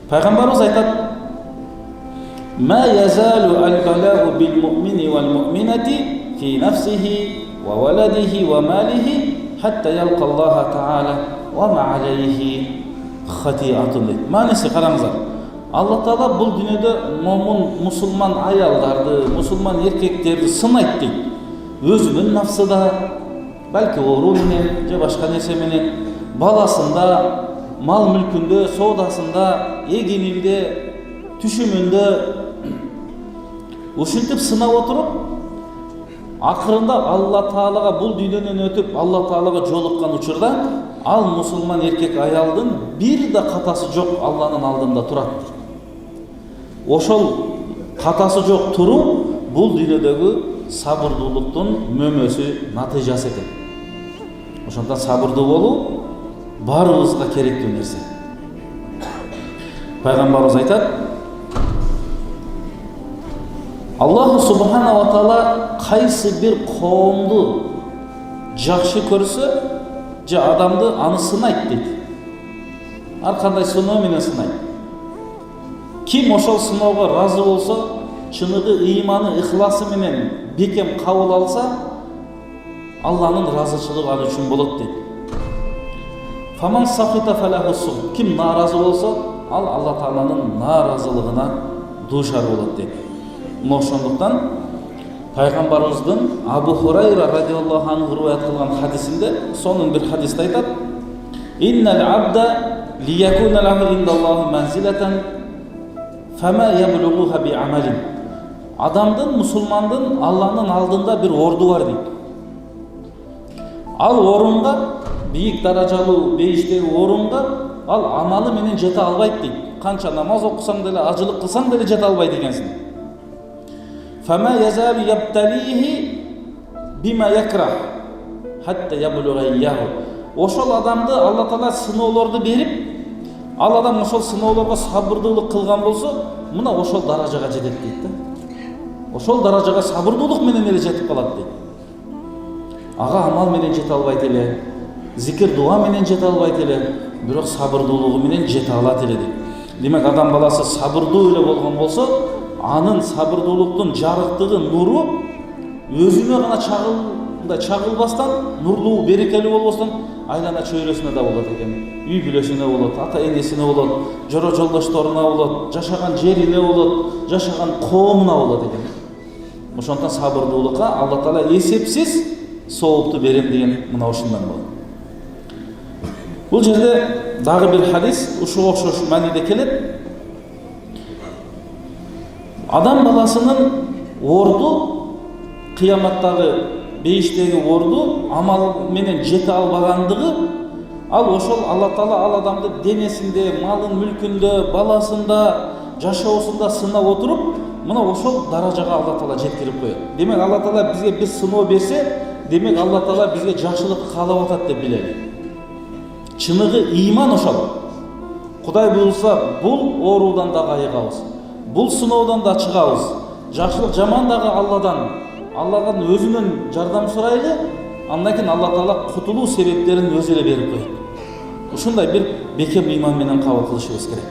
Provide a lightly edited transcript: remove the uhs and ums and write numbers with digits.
Пайғамбарымыз айтады: "Ма язалу ал-балау бил-муъмини вал-муъминати фи нафсихи ва валадихи ва малихи хатта ялқа Аллаха та'ала ва ма алейхи хатиатун." Манасы қараңыздар. Алла Таала бұл дүниеде момын мұсылман аялдарды, мұсылман еркектерді сынайды дейді. Өзінің нафсыда, бәлкі ору менен, же башка нерсе менен, баласында, мал мүлкүндө, соодасында, эгининде, түшүмүндө ушинтип сынап отуруп, акырында Алла Таалага бул дүйнөнөн өтүп, Алла Таалага жолуккан учурда ал мусулман еркек аялдын бир да катасы жок Алланын алдында турат. Ошол катасы жок туруу бул дүйнөдөгү сабырдуулуктун мөмөсү, натыйжасы экен. Ошондон сабырдуу болуу баарыбызга керектүү нерсе. Пайгамбарыбыз айтат: Аллах субхана ва таала кайсы бир коомду жакшы көрсө, же адамды аны сынайт дейт. Ар кандай сыноо менен сынайт. Ким ошол сыноого разы болсо, чыныгы ыйманы, ихласы менен бекем кабыл алса, Алланын разычылыгы ал үчүн болот дейт. Фаман сахита фалаху сух. Ким наразы болсо, ал Алла Тааланын наразылыгына дуушар болот дейт. Ошондуктан Пайгамбарыбыздын Абу Хурайра радиаллаху анху риваят кылган хадисинде сонун бир хадисте айтат: "Иннал абда лиякуна лаху индаллахи манзилатан фама яблугуха би амалин." Адамдын, мусулмандын Алланын алдында бир орду бар дейт. Ал орунга, бийик даражалуу бейиштеги орунга ал амалы менен жете албайт дейт. Канча намаз окусаң деле, ажылык кылсаң деле жете албайт экенсиң. Фама язалу ябталихи бима якрах хатта яблуга ияху. Ошол адамды Алла Таала сыноолорду берип, ал адам ошол сыноолорго сабырдуулук кылган болсо, мына ошол даражага жетет дейт да. Ошол даражага сабырдуулук менен эле жетип калат дейт. Ага амал менен жете албайт эле, зикир дуа менен жете албайт эле, бирок сабырдуулугу менен жете алат эле дейт. Демек адам баласы сабырдуу эле болгон болсо, анын сабырдуулуктун жарыктыгы, нуру өзүнө гана чагылбастан, нурлуу, берекелүү болбостон айлана чөйрөсүнө да болот экен. Үй бүлөсүнө болот, ата энесине болот, жора жолдошторуна болот, жашаган жерине болот, жашаган коомуна болот экен. Ошондон сабырдуулукка Алла Таала эсепсиз соопту берем деген мына ушундан болот. Бул жерде дагы бир хадис ушуга окшош мааниде келет. Адам баласынын орду, кыяматтагы бейиштеги орду амал менен жете албагандыгы, ал ошол Алла Таала ал адамды денесинде, малын, мүлкүндө, баласында, жашоосунда сынап отуруп, мына ошол даражага Алла Таала жеткирип коет. Демек Алла Таала бизге бир сыноо берсе, демек Алла Таала бизге жакшылык каалап атат деп билели. Чыныгы ыйман ошол. Кудай буйрса, бул оорудан да айыгабыз. Бул сыноодон да чыгабыз. Жакшылык жаман дагы Алладан, Алладан өзүнөн жардам сурайлы, андан кийин Алла Таала кутулуу себептерин өзү эле берип коет. Ушундай бир бекем ыйман менен кабыл кылышыбыз керек.